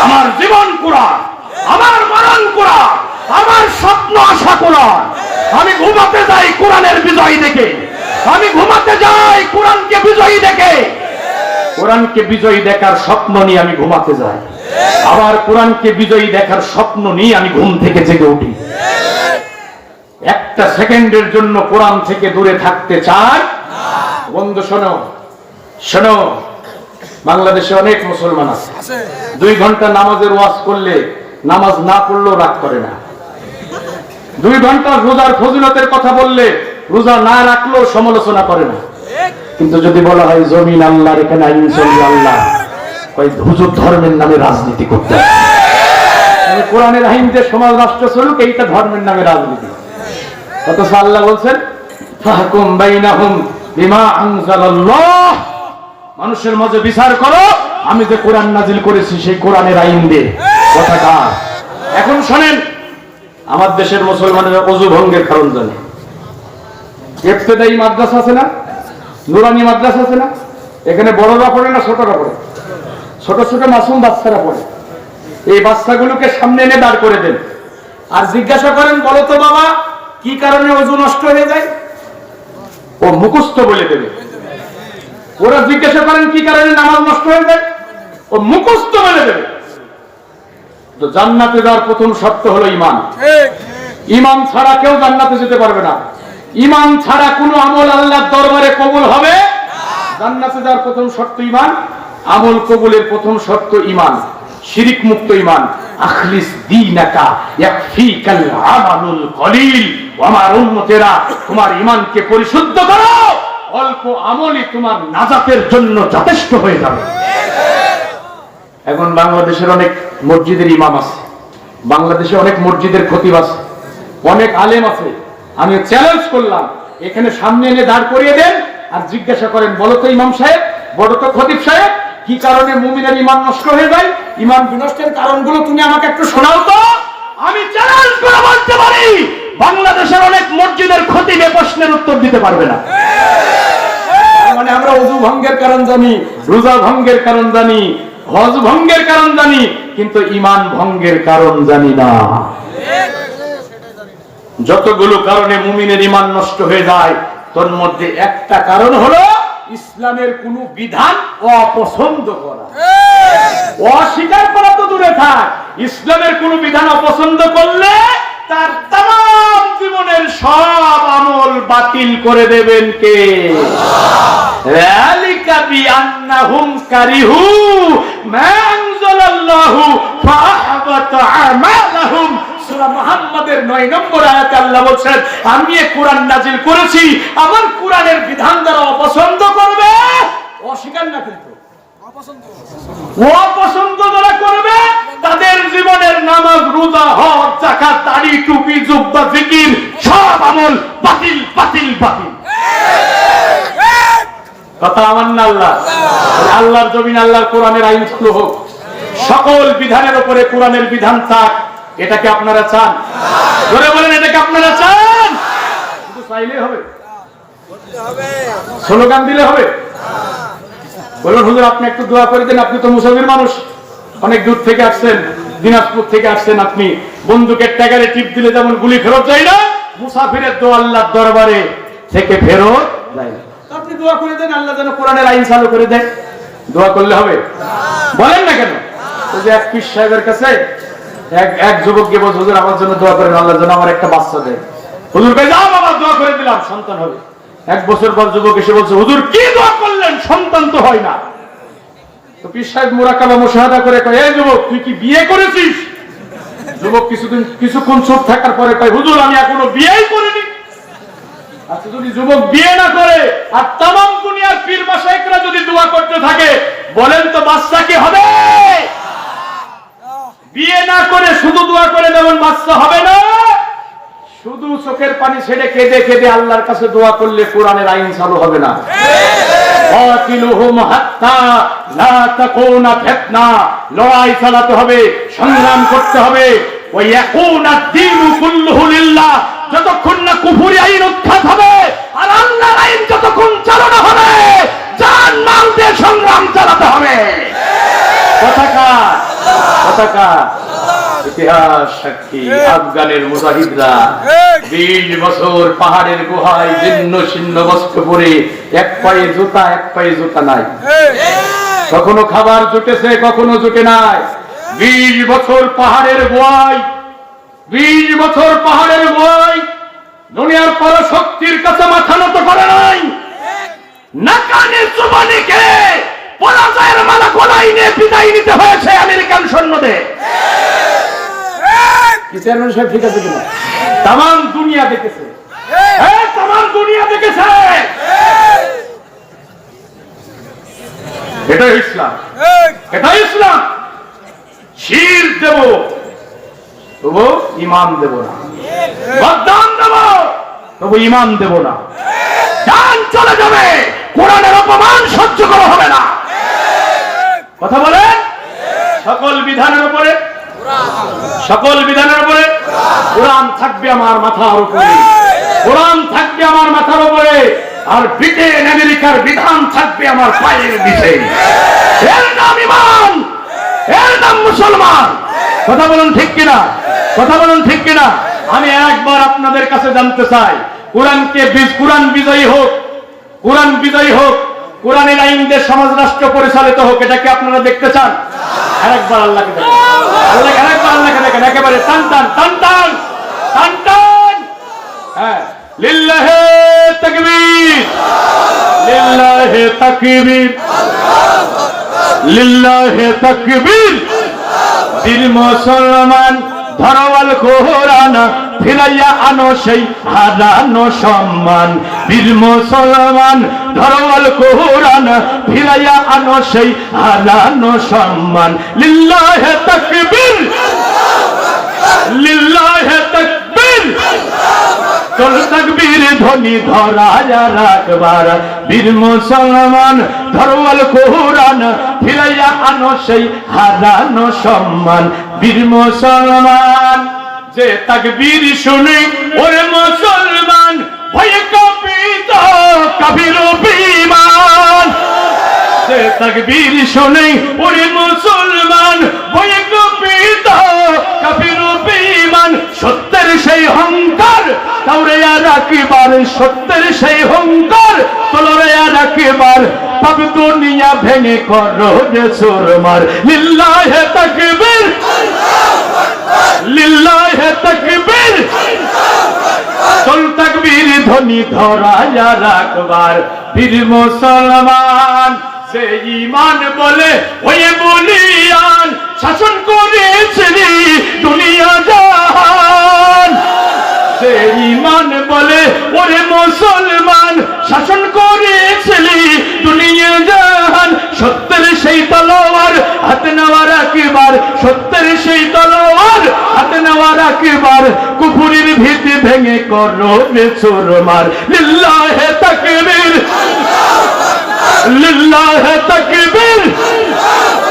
আমার জীবন কোরআন, আমার মরণ কোরআন, আমার স্বপ্ন আশা কোরআন। আমি ঘুমাতে যাই কোরআনের বিজয় দেখে, আমি ঘুমাতে যাই কোরআনকে বিজয়ী দেখে। কোরআনকে বিজয়ী দেখার স্বপ্ন নিয়ে আমি ঘুমাতে যাই, আবার কোরআনকে বিজয়ী দেখার স্বপ্ন নিয়ে আমি ঘুম থেকে জেগে উঠি। একটা সেকেন্ডের জন্য কোরআন থেকে দূরে থাকতে চাই। বন্ধু শোনো, শোনো, বাংলাদেশে অনেক মুসলমান আছে, 2 ঘন্টা নামাজের ওয়াজ করলে নামাজ না পড়লেও রাগ করে না। 2 ঘন্টা রোজার ফজিলতের কথা বললে রোজা না রাখলেও সমালোচনা করে না। কিন্তু যদি বলা হয় জমিন আল্লাহর, এখানে আইন চলবে আল্লাহ, ওই হুজুর ধর্মের নামে রাজনীতি করতে, কোরআনের আইন যে সমাজ রাষ্ট্র চলুক, এইটা ধর্মের নামে রাজনীতি। অথচ আল্লাহ বলছেন ফাহকুম বাইনাহুম বিমা আনজালাল্লাহ, মানুষের মাঝে বিচার করো আমি যে কোরআন নাজিল করেছি সেই কোরআনের আইন দিয়ে। কথাটা এখন শোনেন, আমার দেশের মুসলমানেরা ওযু ভঙ্গের কারণ জানে। ইবতেদায়ী মাদ্রাসা আছে না, নুরানি মাদ্রাসা আছে না, এখানে বড়রা পড়ে না ছোটরা পড়ে? ছোট ছোট মাসুম বাচ্চারা পড়ে। এই বাচ্চাগুলোকে সামনে এনে দাঁড় করে দেন আর জিজ্ঞাসা করেন, বলো তো বাবা কি কারণে ওযু নষ্ট হয়ে যায়? ও মুখস্থ বলে দেবে। ওরা জিজ্ঞাসা করেন কি কারণে নামাজ নষ্ট হয়ে যায়? ও মুখস্থ বলে দেবে। তো জান্নাতে যাওয়ার প্রথম শর্ত হলো ঈমান। ঈমান ছাড়া কেউ জান্নাতে যেতে পারবে না। ঈমান ছাড়া কোনো আমল আল্লাহর দরবারে কবুল হবে না। জান্নাতে যাওয়ার প্রথম শর্ত ঈমান, আমল কবুলের প্রথম শর্ত ঈমান, শিরিক মুক্ত ঈমান। আখলিস দীনাকা ইয়াকফিকাল আমালুল কলিল। আমার উম্মতেরা, তোমার ঈমানকে পরিশুদ্ধ করো, অল্প আমলই তোমার নাজাতের জন্য যথেষ্ট হয়ে যাবে। এখন বাংলাদেশের অনেক মসজিদের ইমাম আছে, বাংলাদেশে অনেক মসজিদের খতিব আছে, অনেক আলেম আছে। আমি চ্যালেঞ্জ করলাম, এখানে সামনে এনে দাঁড় করিয়ে দেন আর জিজ্ঞাসা করেন, বলো তো ইমাম সাহেব, বলো তো খতিব সাহেব, কি কারণে মুমিনের ঈমান নষ্ট হয়ে যায়? ঈমান বিনষ্টের কারণগুলো তুমি আমাকে একটু শোনাও তো। আমি চ্যালেঞ্জ করে বলতে পারি, বাংলাদেশের অনেক মসজিদের খতিব এই প্রশ্নের উত্তর দিতে পারবে না। মানে আমরা ওযু ভঙ্গের কারণ জানি, রোজা ভঙ্গের কারণ জানি, হজ ভঙ্গের কারণ জানি, কিন্তু ঈমান ভঙ্গের কারণ জানি না। যতগুলো কারণে মুমিনের ঈমান নষ্ট হয়ে যায়, তোর মধ্যে একটা কারণ হলো ইসলামের কোন বিধান অপছন্দ করা। অস্বীকার করা তো দূরে থাক, ইসলামের কোন বিধান অপছন্দ করলে তার তাম জীবনের সব আমল বাতিল করে দেবেন কে? যালিকা বিআন্নাহুম কারিহু মা আনজালাল্লাহু ফাআহবাতা আমালাহুম। সূরা মুহাম্মাদের 9 নম্বর আয়াতে আল্লাহ বলেন, আমি এই কোরআন নাজিল করেছি, আমার কোরআনের বিধান যারা অপছন্দ করবে, অস্বীকার না কিন্তু অপছন্দ যারা করবে, তাদের জীবনের নামাজ, রোজা, হজ, যাকাত, দাড়ি, টুপি, জুব্বা, জিকির সব আমল বাতিল বাতিল বাতিল। কথা আমার না আল্লাহ, আল্লাহর জমিন, আল্লাহর কোরআনের আইন চালু হোক, সকল বিধানের উপরে কোরআনের বিধান থাক। এটাকে আপনারা চান? জোরে বলেন আপনারা চান? শুধু চাইলে হবে? স্লোগান দিলে হবে? বলুন হুজুর আপনি একটু দোয়া করে দেন, আপনি তো মুসলমান মানুষ, অনেক দূর থেকে আসছেন, দিনাজপুর থেকে আসছেন, আপনি বন্দুকের ট্যাগারে টিপ দিলে যেমন গুলি ফেরত যায় না, মুসাফিরের দোয়া আল্লাহর দরবারে থেকে ফেরত যায় না। আপনি দোয়া করে দেন আল্লাহ যেন কোরআনের আইন চালু করে দেন। দোয়া করলে হবে? বলেন না কেন? ওই যে এক পীর সাহেবের কাছে এক যুবক গিয়ে বলছে হুজুর আমার জন্য দোয়া করেন, আল্লাহ যেন আমার একটা বাচ্চা দেয়। হুজুর কই যাও বাবা দোয়া করে দিলাম, সন্তান হবে। এক বছর পর যুবক এসে বলছে হুজুর কি দোয়া করলেন, সন্তান তো হয় না। তো পীর সাহেব মুরাকাবা মুশাহাদা করে কয় এই যুবক তুই কি বিয়ে করেছিস? যুবক কিছুক্ষণ চুপ থাকার পরে কয় হুজুর আমি এখনো বিয়েই করিনি। আচ্ছা যদি যুবক বিয়ে না করে আর তামাম দুনিয়ার পীর মাশায়েখরা যদি দোয়া করতে থাকে, বলেন তো বাচ্চা কি হবে? বিয়ে না করে শুধু দোয়া করে যেমন বাচ্চা হবে না, শুধু চোখের পানি ছেড়ে কেঁদে কেঁদে আল্লাহর কাছে দোয়া করলে কোরআনের আইন চালু হবে না। কাতিলুহুম হাত্তা লা তাকুনা ফিতনা, লড়াই চালাতে হবে, সংগ্রাম করতে হবে। ওয়া ইয়াকুনা দ্বীনু কুল্লুহু লিল্লাহ, যতক্ষণ না কুফরি আইন উৎখাত হবে আর আল্লাহর আইন যতক্ষণ চালানো হবে, জান মাল দিয়ে সংগ্রাম চালাতে হবে। পতাকা পতাকা ইতিহাস সাক্ষী আফগানের মুজাহিদরা 20 বছর পাহাড়ের গুহায় জীর্ণ শীর্ণ বস্ত্র পরে, এক পায়ে জুতা নাই, কখনো খাবার জুটেছে কখনো জুটে নাই। 20 বছর পাহাড়ের গুহায়, 20 বছর পাহাড়ের গুহায় দুনিয়ার পরাশক্তির কাছে মাথা নত করে নাই। নাকানের জবানিকে পরাজয়ের মালা গলায় নিয়ে বিদায় নিতে হয়েছে আমেরিকান সৈন্যদের। চেয়ারম্যান সাহেব ঠিক আছে কিনা? তামাম দুনিয়া দেখেছে, তামাম দুনিয়া দেখেছে। এটাই ইসলাম, এটাই ইসলাম। শির দেব তবু ইমান দেব না, বদনাম দেব তবু ইমান দেব না। জান চলে যাবে, কোরআনের অপমান সহ্য করা হবে না। কথা বলেন। সকল বিধানের উপরে, সকল বিধানের উপরে কোরআন থাকবে আমার মাথার উপরে, কোরআন থাকবে আমার মাথার উপরে, আর ব্রিটেন আমেরিকার বিধান থাকবে আমার পায়ের নিচে। এর নাম ইমান, এর নাম মুসলমান। কথা বলুন ঠিক কিনা? কথা বলুন ঠিক কিনা? আমি একবার আপনাদের কাছে জানতে চাই, কোরআন বিজয়ী হোক, কোরআন বিজয়ী হোক, কোরআনের আইন দিয়ে সমাজ রাষ্ট্র পরিচালিত হোক, এটা কি আপনারা দেখতে চান? আরেকবার আল্লাহকে দেখেন, আরেকবার আল্লাহকে দেখেন, একেবারে টান টান টান টান টান টান। হ্যাঁ, লিল্লাহে তাকবীর, লিল্লাহে তাকবীর, লিল্লাহে তাকবীর। বীর মুসলমান ধরওয়াল কোরআন, ফিরাইয়া আনো সেই হারানো সম্মান। বীর মুসলমান ধরওয়াল কোরআন, ফিরাইয়া আনো সেই হারানো সম্মান। লিল্লাহে তাকবীর, লিল্লাহে তাকবীর। চল তাকবীর ধ্বনি ধরায়া রাখবার। বীর মুসলমান ধরওয়াল কোরআন, ফিরাইয়া আনো সেই হারানো সম্মান। বীর মুসলমান যে তাকবীর শুনে ওরে মুসলমান ভয়ে কাঁপিত কাফির ও বেঈমান। যে তাকবীর শুনে ওরে মুসলমান ভয়ে কাঁপিত কাফির ও বেঈমান। সত্যের সেই অহংকার তাওরেয়া রাখিবার, সত্যের সেই অহংকার তোলরেয়া রাখিবার। পাপ দুনিয়া ভেঙে করো যে চুরমার। লিল্লাহে তাকবীর, লিল্লাহে তাকবীর। চল তাকবীর ধ্বনি ধরায়া রাখবার। বীর মুসলমান সে ঈমান বলে হয়ে বলিয়ান, শাসন করেছিলি দুনিয়া জাহান। সে ঈমান বলে ওরে মুসলমান, শাসন করেছিলি দুনিয়া জাহান। সত্যের সেই তলোয়ার হাতে নেওয়া রাখিবার, সত্যের সেই তলোয়ার হাতে নেওয়া রাখিবার। কুফরির ভীতি ভেঙে করো চুরমার। লিল্লাহে তাকবীর, লিল্লাহে তাকবীর,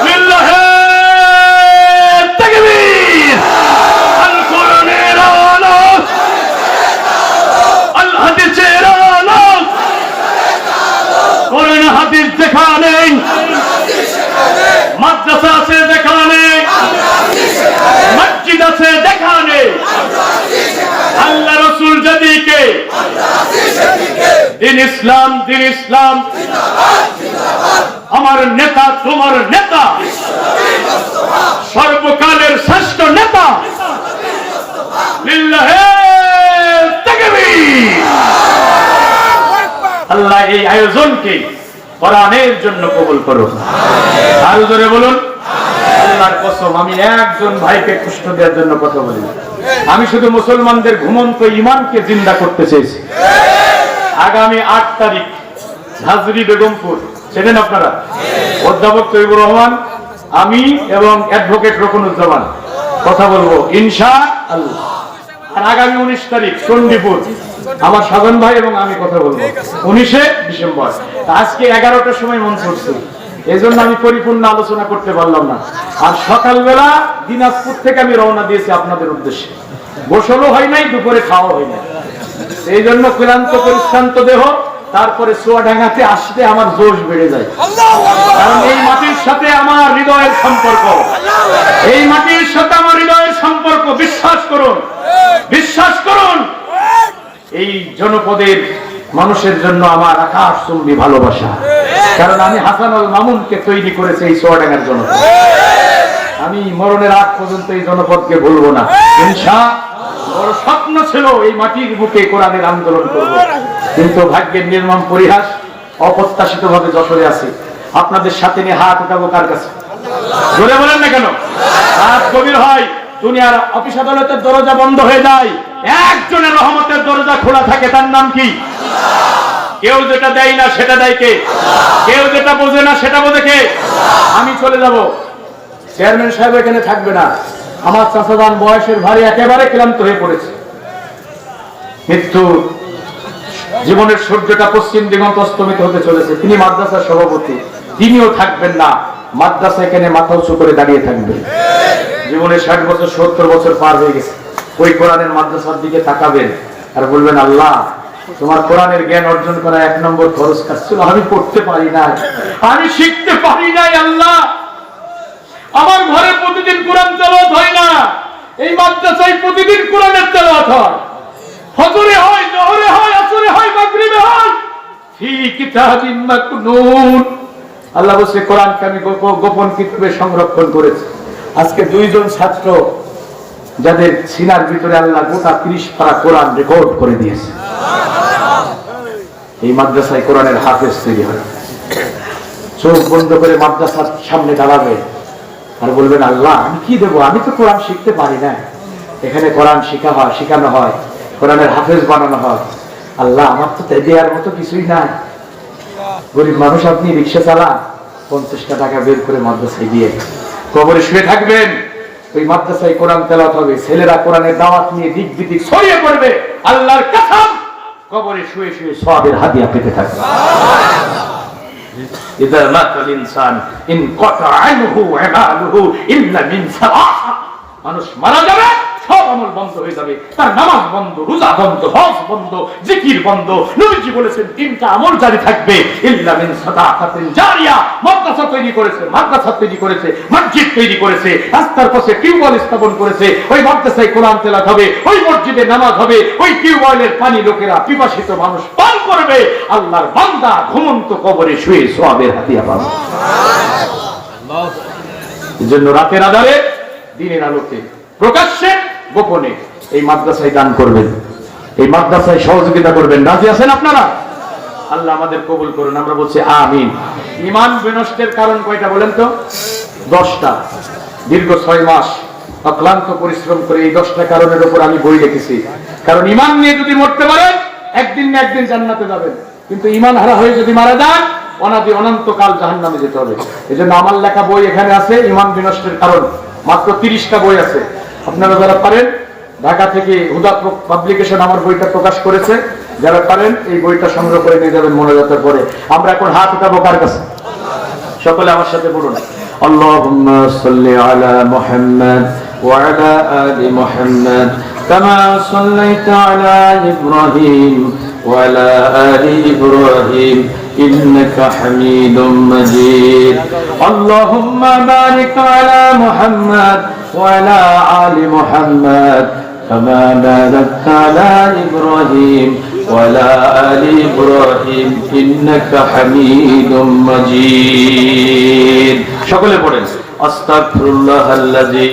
লিল্লাহে তাকবীর। আল কোরআনের আলো দিন ইসলাম, দিন ইসলাম। আমার নেতা তোমার নেতা, সর্বকালের শ্রেষ্ঠ নেতা। লিল্লাহে তাকবীর। আল্লাহ এই আয়োজনকে কোরআনের জন্য কবুল করুন। আরো জোরে বলুন আল্লাহর কসম, আমি একজন ভাইকে কষ্ট দেওয়ার জন্য কথা বলি না। আমি শুধু মুসলমানদের ঘুমন্ত ঈমানকে জিন্দা করতে চেয়েছি। আগামী 8 তারিখ হাজরি বেগমপুর, চেনেন আপনারা? অধ্যাপক তৈবুর রহমান, আমি এবং অ্যাডভোকেট রকনুজ্জামান কথা বলবো ইনশাআল্লাহ। আর আগামী 19 তারিখ চণ্ডীপুর, আমার সাধন ভাই এবং আমি কথা বলবো 19শে ডিসেম্বর। আজকে 11টার সময় মন করছে, এই জন্য আমি পরিপূর্ণ আলোচনা করতে পারলাম না। আর সকালবেলা দিনাজপুর থেকে আমি রওনা দিয়েছি আপনাদের উদ্দেশ্যে। গোসলও হয় নাই, দুপুরে খাওয়া হয় নাই। এই জন্য ক্লান্ত পরিশ্রান্ত দেহ, তারপরে চুয়াডাঙ্গাতে আসতে আমার জোশ বেড়ে যায়। কারণ এই মাটির সাথে আমার হৃদয়ের সম্পর্ক, এই মাটির সাথে আমার হৃদয়ের সম্পর্ক। বিশ্বাস করুন, বিশ্বাস করুন, এই জনপদের মানুষের জন্য আমার আকাশচুম্বী ভালোবাসা। কারণ আমি হাসানুল মামুনকে তৈরি করেছি এই চুয়াডাঙ্গার জনপদ। আমি মরণের আগ পর্যন্ত এই জনপদকে ভুলবো না ইনশাআল্লাহ। বড় স্বপ্ন ছিল এই মাটির বুকে কোরআনের আন্দোলন করব, কিন্তু ভাগ্যের নির্মম পরিহাস, অপ্রত্যাশিত ভাবে যশোরে আছি। আপনাদের সাথে নিয়ে হাত উঠাবো কার কাছে? জোরে বলেন না কেন? রাত গভীর হয়, দুনিয়ার অফিস আদালতের দরজা বন্ধ হয়ে যায়, একজনের রহমতের দরজা খোলা থাকে, তার নাম কি? কেউ যেটা দেয় না সেটা দেয় কে? কেউ যেটা বোঝে না সেটা বোঝে কে? আমি চলে যাব, চেয়ারম্যান সাহেব এখানে থাকবে না। আমার চাচাজান বয়সের ভারী একেবারে ক্লান্ত হয়ে পড়েছে। মৃত্যু, জীবনের সূর্যটা পশ্চিম দিগন্ত অস্তমিত হতে চলেছে। তিনি মাদ্রাসার সভাপতি, তিনিও থাকবেন না। মাদ্রাসা এখানে মাথা উঁচু করে দাঁড়িয়ে থাকবে। জীবনের 60 বছর 70 বছর পার হয়ে গেছে। ওই কোরআনের মাদ্রাসার দিকে তাকাবেন আর বলবেন, আল্লাহ তোমার কোরআনের জ্ঞান অর্জন করা 1 নম্বর খরচ কাজ ছিল, আমি পড়তে পারি নাই, আমি শিখতে পারি নাই। আল্লাহ আমার ঘরে প্রতিদিন কোরআন তেলাওয়াত হয় না, এই মাদ্রাসায় প্রতিদিন কোরআনের তেলাওয়াত হয়। ফজরে হয়, জোহরে হয়, আসরে হয়, মাগরিবে হয়। ফি কিতাবিন মাকনুন। আল্লাহ বলছে কোরআনকে আমি গোপন কিতাবে সংরক্ষণ করেছি। আজকে 2 জন ছাত্র যাদের সিনার ভিতরে আল্লাহ গোটা 30 পারা কোরআন রেকর্ড করে দিয়েছে। এই মাদ্রাসায় কোরআনের হাফেজ তৈরি হয়। চোখ বন্ধ করে মাদ্রাসার সামনে দাঁড়াবে আর বলবেন, আল্লাহ আমি কি দেবো, আমি তো কোরআন শিখতে পারি না। এখানে কোরআন শিখানো হয়, কোরআনের হাফেজ বানানো হয়। আল্লাহ আমার তো দেওয়ার মতো কিছুই নাই। গরিব মানুষ, আপনি রিক্সা চালান, 50টা টাকা বের করে মাদ্রাসায় দিয়ে কবরে শুয়ে থাকবেন। ওই মাদ্রাসায় কোরআন তেলাওয়াত হবে, ছেলেরা কোরআনের দাওয়াত নিয়ে দিক বিদিক ছড়িয়ে পড়বে। আল্লাহর কসম, কবরে শুয়ে শুয়ে সওয়াবের হাদিয়া পেতে থাকবে। ইযা মাতাল ইনসান ইনকাতা আনহু আমালুহু ইল্লা মিন সালাহ। মানুষ মারা যাবে, সব আমল বন্ধ হয়ে যাবে, তার নামাজ বন্ধ, রোজা বন্ধ, হজ বন্ধ, জিকির বন্ধ। নবীজি বলেছেন 3টা আমল জারি থাকবে, ইল্লা মিন সাদাকাতিন জারিয়া। মাদ্রাসা তৈরি করেছে, মাদ্রাসা তৈরি করেছে, মসজিদ তৈরি করেছে, রাস্তার পাশে টিউবওয়েল স্থাপন করেছে। ওই মাদ্রাসায় কোরআন তেলাওয়াত হবে, ওই মসজিদে নামাজ হবে, ওই টিউবওয়েলের পানি লোকেরা, পিপাসিত মানুষ পান করবে। আল্লাহর বান্দা ঘুমন্ত কবরে শুয়ে সওয়াবের হাদিয়া পাবে। এজন্য রাতের আধারে, দিনের আলোতে, প্রকাশ্যে গোপনে এই মাদ্রাসায় দান করবেন, এই মাদ্রাসায় সহযোগিতা করবেন। রাজি আছেন আপনারা? আল্লাহ আমাদের কবুল করুন, আমরা বলছি আমিন। ঈমান বিনষ্টের কারণ কয়টা বলেন তো? 10টা। দীর্ঘ 6 মাস অক্লান্ত পরিশ্রম করে এই 10টা কারণের উপর আমি বই লিখেছি। কারণ ঈমান নিয়ে যদি মরতে পারেন, একদিন না একদিন জান্নাতে যাবেন, কিন্তু ঈমান হারা হয়ে যদি মারা যান, অনাদি অনন্তকাল জাহান্নামে যেতে হবে। এজন্য আমার লেখা বই এখানে আছে, ঈমান বিনষ্টের কারণ। মাত্র 30টা বই আছে। আপনারা যারা পারেন, ঢাকা থেকে হুদা পাবলিকেশন আমার বইটা প্রকাশ করেছে, যারা পারেন এই বইটা সংগ্রহ করে নিয়ে যাবেন মোনাজাতের পরে। আমরা এখন হাত উঠাবো কার কাছে? সকলে আমার সাথে বলুন, আল্লাহুম্মা সাল্লি আলা মুহাম্মাদ ওয়া আলা আলি মুহাম্মাদ কামা সাল্লাইতা আলা ইব্রাহিম ওয়া আলা আলি ইব্রাহিম ইন্নাকা হামিদুম মাজিদ। আল্লাহুম্মা বারিক আলা মুহাম্মাদ وعلى آل محمد كما باركت على إبراهيم وعلى آل إبراهيم إنك حميد مجيد সকলে পড়েন আস্তাগফিরুল্লাহ আল্লাযী